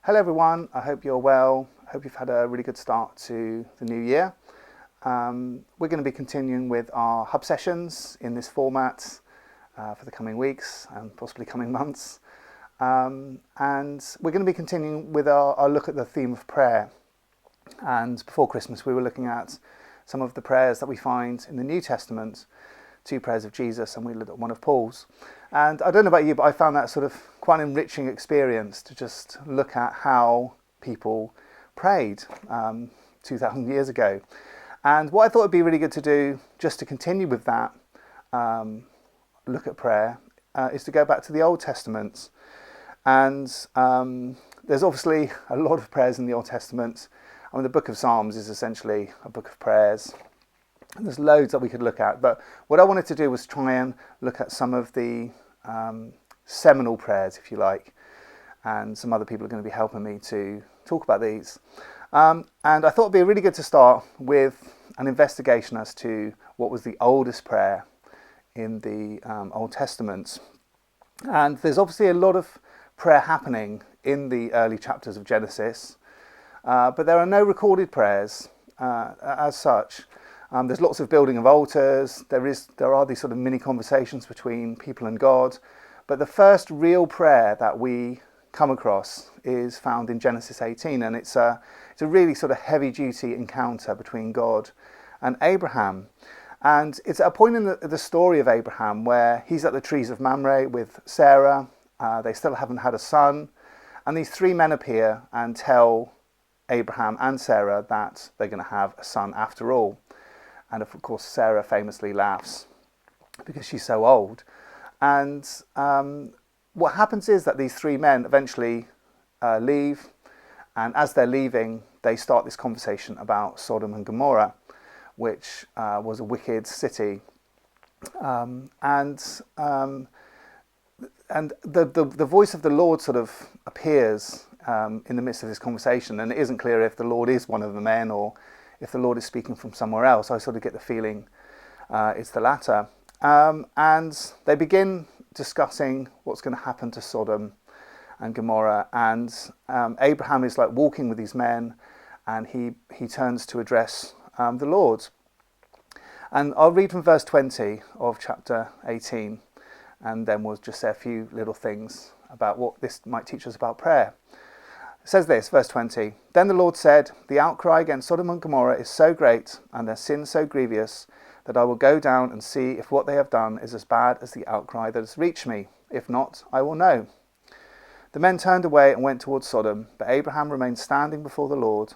Hello everyone, I hope you're well. I hope you've had a really good start to the new year. We're going to be continuing with our hub sessions in this format for the coming weeks and possibly coming months. And we're going to be continuing with our look at the theme of prayer. And before Christmas we were looking at some of the prayers that we find in the New Testament, 2 prayers of Jesus, and we looked at one of Paul's. And I don't know about you, but I found that sort of quite an enriching experience to just look at how people prayed 2,000 years ago. And what I thought would be really good to do, just to continue with that look at prayer, is to go back to the Old Testament. And there's obviously a lot of prayers in the Old Testament. I mean, the book of Psalms is essentially a book of prayers. And there's loads that we could look at, but what I wanted to do was try and look at some of the seminal prayers, if you like, and some other people are going to be helping me to talk about these. And I thought it'd be really good to start with an investigation as to what was the oldest prayer in the Old Testament. And there's obviously a lot of prayer happening in the early chapters of Genesis, but there are no recorded prayers as such. There's lots of building of altars. There are these sort of mini conversations between people and God. But the first real prayer that we come across is found in Genesis 18, and it's a really sort of heavy-duty encounter between God and Abraham. And it's at a point in the story of Abraham where he's at the trees of Mamre with Sarah. They still haven't had a son. And these 3 men appear and tell Abraham and Sarah that they're going to have a son after all. And of course, Sarah famously laughs because she's so old. And what happens is that these 3 men eventually leave. And as they're leaving, they start this conversation about Sodom and Gomorrah, which was a wicked city. And the voice of the Lord sort of appears in the midst of this conversation. And it isn't clear if the Lord is one of the men or if the Lord is speaking from somewhere else. I sort of get the feeling it's the latter. And they begin discussing what's going to happen to Sodom and Gomorrah. And Abraham is like walking with these men, and he turns to address the Lord. And I'll read from verse 20 of chapter 18, and then we'll just say a few little things about what this might teach us about prayer. It says this, verse 20, "Then the Lord said, the outcry against Sodom and Gomorrah is so great and their sin so grievous that I will go down and see if what they have done is as bad as the outcry that has reached me. If not, I will know." The men turned away and went towards Sodom, but Abraham remained standing before the Lord.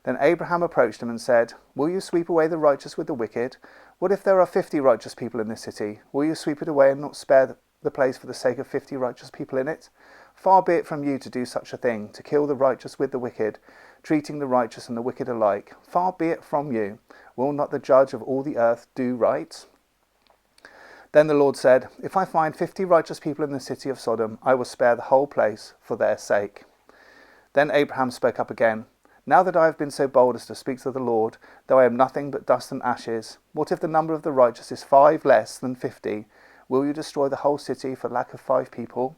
Then Abraham approached him and said, "Will you sweep away the righteous with the wicked? What if there are 50 righteous people in this city? Will you sweep it away and not spare the place for the sake of 50 righteous people in it? Far be it from you to do such a thing, to kill the righteous with the wicked, treating the righteous and the wicked alike. Far be it from you. Will not the judge of all the earth do right?" Then the Lord said, "If I find 50 righteous people in the city of Sodom, I will spare the whole place for their sake." Then Abraham spoke up again, "Now that I have been so bold as to speak to the Lord, though I am nothing but dust and ashes, what if the number of the righteous is 5 less than 50? Will you destroy the whole city for lack of 5 people?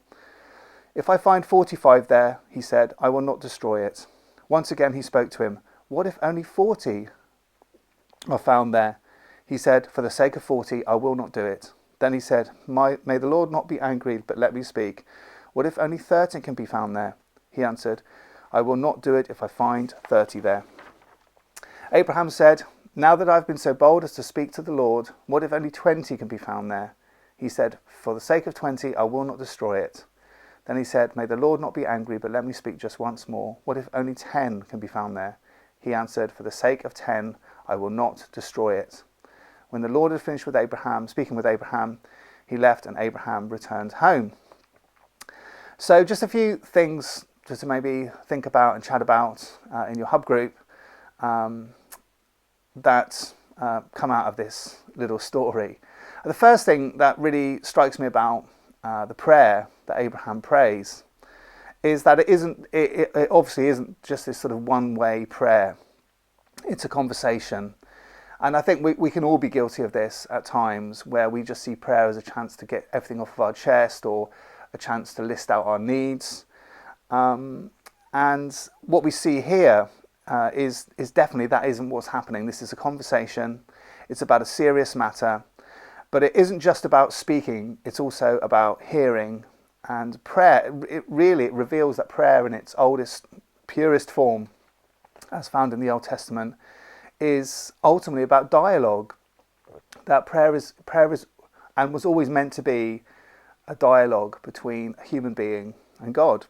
If I find 45 there," he said, "I will not destroy it." Once again he spoke to him, "What if only 40 are found there?" He said, "For the sake of 40, I will not do it." Then he said, May the Lord not be angry, but let me speak. What if only 30 can be found there?" He answered, "I will not do it if I find 30 there." Abraham said, "Now that I have been so bold as to speak to the Lord, what if only 20 can be found there?" He said, "For the sake of 20, I will not destroy it." Then he said, "May the Lord not be angry, but let me speak just once more. What if only 10 can be found there?" He answered, "For the sake of 10, I will not destroy it." When the Lord had finished speaking with Abraham, he left and Abraham returned home. So just a few things just to maybe think about and chat about in your hub group that come out of this little story. The first thing that really strikes me about the prayer that Abraham prays is that it obviously isn't just this sort of one-way prayer. It's a conversation. And I think we can all be guilty of this at times, where we just see prayer as a chance to get everything off of our chest or a chance to list out our needs. And what we see here is definitely that isn't what's happening. This is a conversation. It's about a serious matter. But it isn't just about speaking. It's also about hearing. And prayer, it reveals that prayer in its oldest, purest form, as found in the Old Testament, is ultimately about dialogue. That prayer is and was always meant to be a dialogue between a human being and God.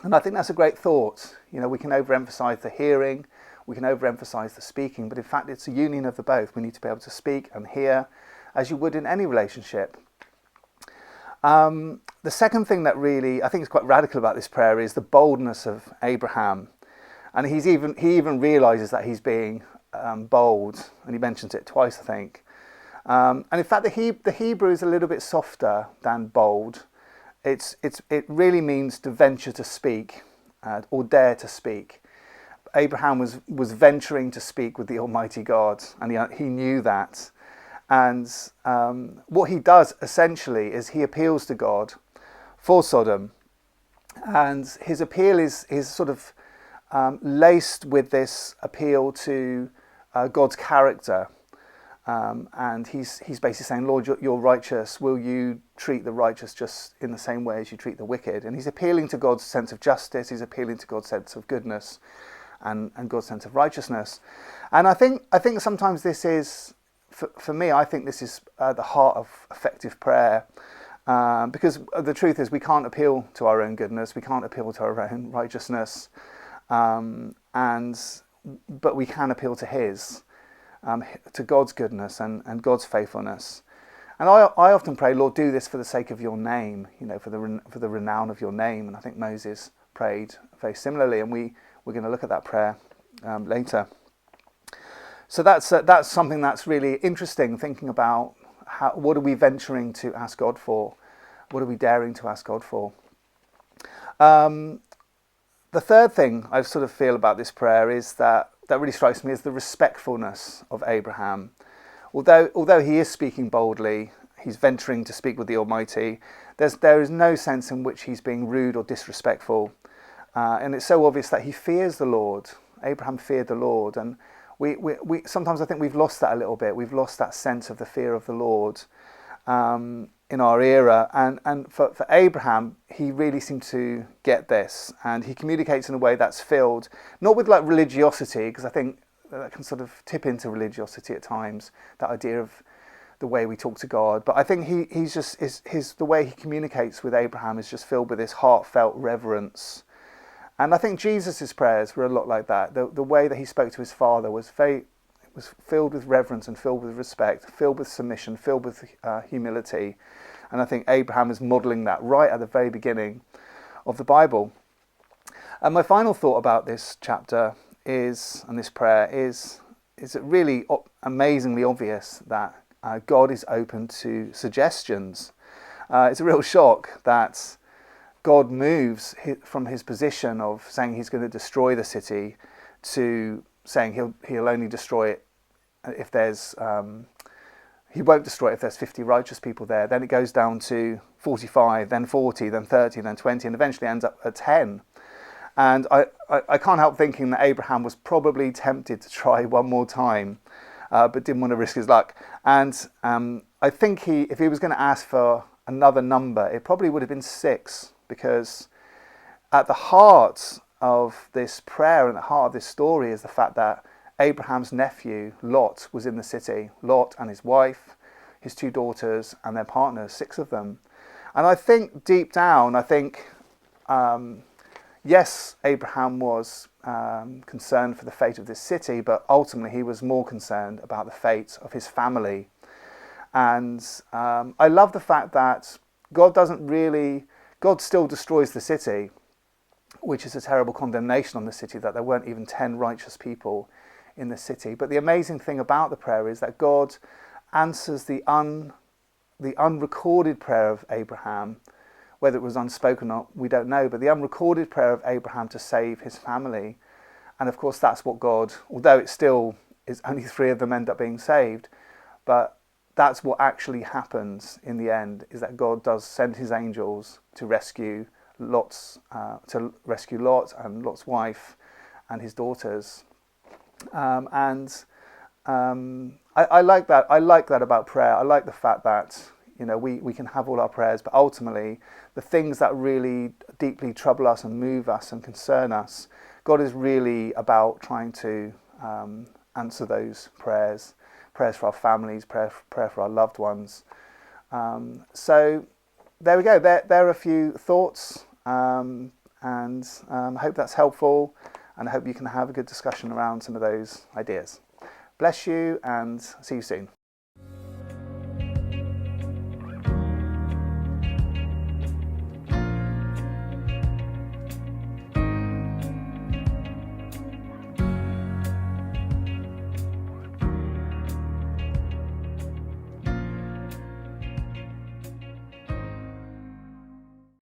And I think that's a great thought. You know, we can overemphasize the hearing, we can overemphasize the speaking, but in fact it's a union of the both. We need to be able to speak and hear as you would in any relationship. The second thing that really I think is quite radical about this prayer is the boldness of Abraham. And he even realizes that he's being bold, and he mentions it twice, I think. And in fact, the Hebrew is a little bit softer than bold. It really means to venture to speak or dare to speak. Abraham was venturing to speak with the Almighty God, and he knew that. And what he does essentially is he appeals to God for Sodom, and his appeal is sort of laced with this appeal to God's character. And he's basically saying, Lord, you're righteous. Will you treat the righteous just in the same way as you treat the wicked? And he's appealing to God's sense of justice. He's appealing to God's sense of goodness and God's sense of righteousness. And I think sometimes this is, for me, I think this is the heart of effective prayer. Because the truth is we can't appeal to our own goodness. We can't appeal to our own righteousness. But we can appeal to his. To God's goodness and God's faithfulness. And I often pray, Lord, do this for the sake of your name, you know, for the renown of your name. And I think Moses prayed very similarly, and we're going to look at that prayer later. So that's something that's really interesting, thinking about what are we venturing to ask God for? What are we daring to ask God for? The third thing I sort of feel about this prayer is that really strikes me is the respectfulness of Abraham. Although he is speaking boldly, he's venturing to speak with the Almighty, there is no sense in which he's being rude or disrespectful. And it's so obvious that he fears the Lord. Abraham feared the Lord. And we sometimes I think we've lost that a little bit. We've lost that sense of the fear of the Lord in our era. And for Abraham, he really seemed to get this. And he communicates in a way that's filled, not with like religiosity, because I think that can sort of tip into religiosity at times, that idea of the way we talk to God. But I think he's just, the way he communicates with Abraham is just filled with this heartfelt reverence. And I think Jesus' prayers were a lot like that. The way that he spoke to his Father was filled with reverence and filled with respect, filled with submission, filled with humility. And I think Abraham is modelling that right at the very beginning of the Bible. And my final thought about this chapter and this prayer is it really amazingly obvious that God is open to suggestions. It's a real shock that God moves from his position of saying he's going to destroy the city to saying he'll only destroy it if there's he won't destroy it if there's 50 righteous people there. Then it goes down to 45, then 40, then 30, then 20, and eventually ends up at 10. And I can't help thinking that Abraham was probably tempted to try one more time, but didn't want to risk his luck. And I think if he was going to ask for another number, it probably would have been 6, because at the heart of this prayer and the heart of this story is the fact that Abraham's nephew, Lot, was in the city. Lot and his wife, his 2 daughters and their partners, 6 of them. And I think deep down, yes, Abraham was concerned for the fate of this city, but ultimately he was more concerned about the fate of his family. And I love the fact that God still destroys the city, which is a terrible condemnation on the city, that there weren't even 10 righteous people in the city. But the amazing thing about the prayer is that God answers the unrecorded prayer of Abraham. Whether it was unspoken or not, we don't know, but the unrecorded prayer of Abraham to save his family. And of course that's what God, although it still is only 3 of them end up being saved, but that's what actually happens in the end, is that God does send his angels to rescue to rescue Lot and Lot's wife and his daughters. I like that. I like that about prayer. I like the fact that, you know, we can have all our prayers, but ultimately the things that really deeply trouble us and move us and concern us, God is really about trying to answer those prayers for our families, prayer for our loved ones. So there we go. There are a few thoughts, and I hope that's helpful, and I hope you can have a good discussion around some of those ideas. Bless you, and see you soon.